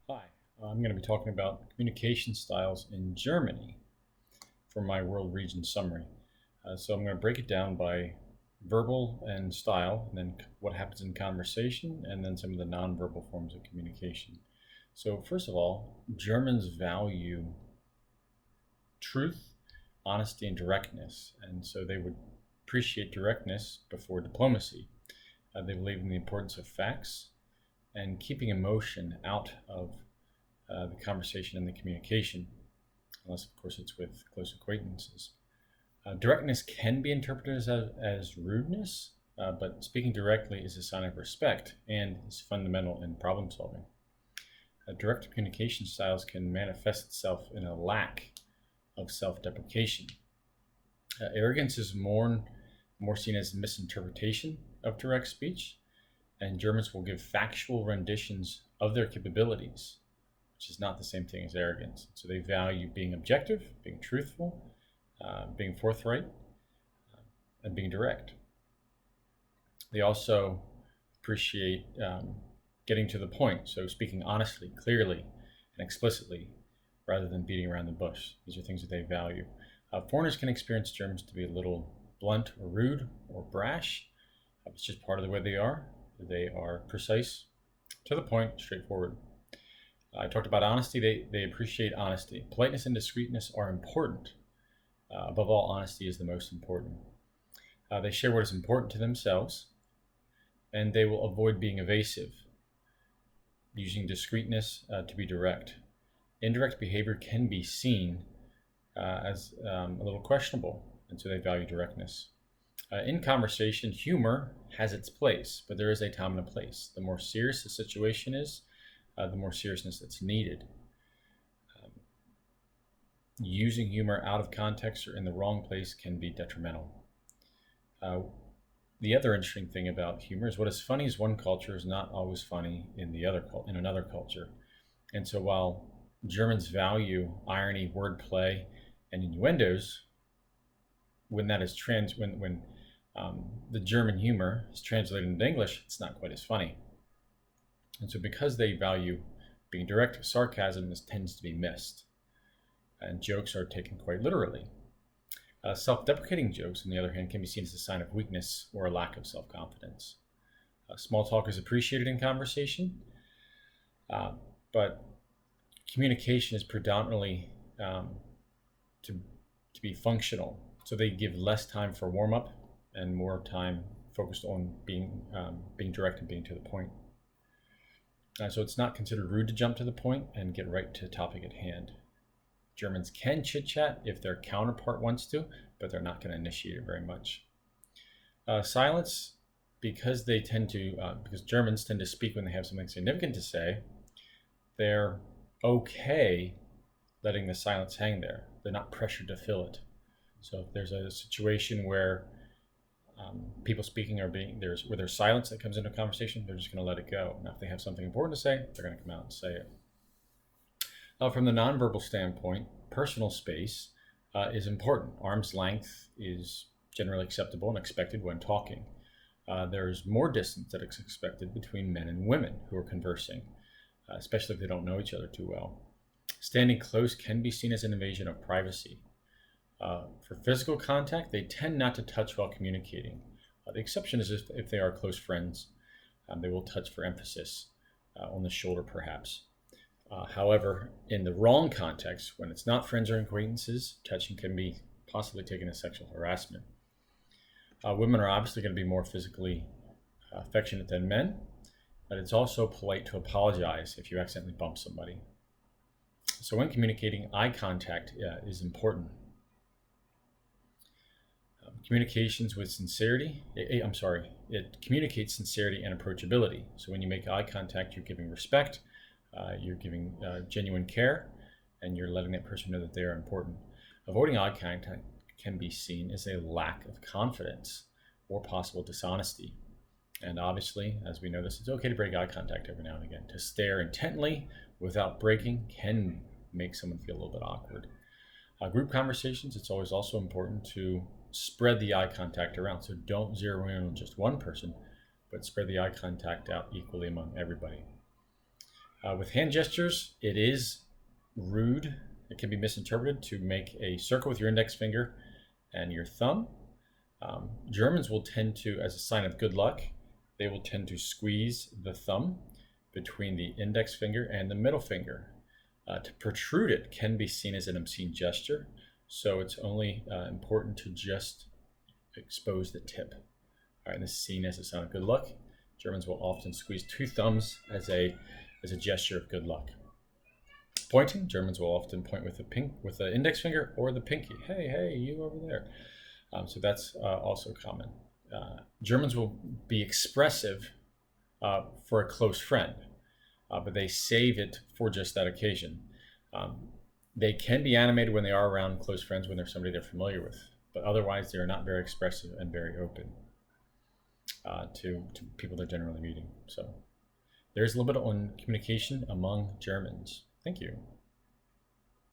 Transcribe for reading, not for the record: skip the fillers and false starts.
Hi, I'm going to be talking about communication styles in Germany for my world region summary. So I'm going to break it down by verbal and style, and then what happens in conversation, and then some of the nonverbal forms of communication. So, first of all, Germans value truth, honesty, and directness, and so they would appreciate directness before diplomacy. They believe in the importance of facts and keeping emotion out of the conversation and the communication, unless, of course, it's with close acquaintances. Directness can be interpreted as rudeness, but speaking directly is a sign of respect and is fundamental in problem solving. Direct communication styles can manifest itself in a lack of self deprecation. Arrogance is more seen as misinterpretation of direct speech, and Germans will give factual renditions of their capabilities, which is not the same thing as arrogance. So they value being objective, being truthful, being forthright, and being direct. They also appreciate getting to the point, so speaking honestly, clearly, and explicitly, rather than beating around the bush. These are things that they value. Foreigners can experience Germans to be a little blunt or rude or brash. It's just part of the way they are. They are precise, to the point, straightforward. I talked about honesty. They appreciate honesty. Politeness and discreetness are important. Above all, honesty is the most important. They share what is important to themselves, and they will avoid being evasive, using discreetness to be direct. Indirect behavior can be seen as a little questionable, and so they value directness. In conversation, humor has its place, but there is a time and a place. The more serious the situation is, the more seriousness that's needed. Using humor out of context or in the wrong place can be detrimental. The other interesting thing about humor is what is funny in one culture is not always funny in another culture. And so while Germans value irony, wordplay, and innuendos, when the German humor is translated into English, it's not quite as funny. And so because they value being direct, sarcasm tends to be missed, and jokes are taken quite literally. Self-deprecating jokes, on the other hand, can be seen as a sign of weakness or a lack of self-confidence. Small talk is appreciated in conversation, but communication is predominantly to be functional. So they give less time for warm-up and more time focused on being direct and being to the point. So it's not considered rude to jump to the point and get right to the topic at hand. Germans can chit-chat if their counterpart wants to, but they're not going to initiate it very much. Silence, because Germans tend to speak when they have something significant to say, they're okay letting the silence hang there. They're not pressured to fill it. So if there's a situation where people speaking where there's silence that comes into a conversation, they're just going to let it go. Now, if they have something important to say, they're going to come out and say it. From the nonverbal standpoint, personal space is important. Arm's length is generally acceptable and expected when talking. There's more distance that is expected between men and women who are conversing, especially if they don't know each other too well. Standing close can be seen as an invasion of privacy. For physical contact, they tend not to touch while communicating. The exception is if they are close friends. They will touch for emphasis, on the shoulder perhaps. However, in the wrong context, when it's not friends or acquaintances, touching can be possibly taken as sexual harassment. Women are obviously going to be more physically affectionate than men, but it's also polite to apologize if you accidentally bump somebody. So when communicating, eye contact is important. Communications with sincerity, it communicates sincerity and approachability. So when you make eye contact, you're giving respect, you're giving genuine care, and you're letting that person know that they are important. Avoiding eye contact can be seen as a lack of confidence or possible dishonesty. And obviously, as we notice, it's okay to break eye contact every now and again. To stare intently without breaking can make someone feel a little bit awkward. Group conversations, it's always also important to spread the eye contact around. So don't zero in on just one person, but spread the eye contact out equally among everybody. With hand gestures, it is rude. It can be misinterpreted to make a circle with your index finger and your thumb. Germans will tend to, as a sign of good luck, they will tend to squeeze the thumb between the index finger and the middle finger. To protrude it can be seen as an obscene gesture, so it's only important to just expose the tip. All right, this is seen as a sign of good luck. Germans will often squeeze two thumbs as a gesture of good luck. Pointing, Germans will often point with the index finger or the pinky. Hey, hey, you over there. So that's also common. Germans will be expressive for a close friend, but they save it for just that occasion. They can be animated when they are around close friends, when they're somebody they're familiar with, but otherwise they are not very expressive and very open to people they're generally meeting. So there's a little bit on communication among Germans. Thank you.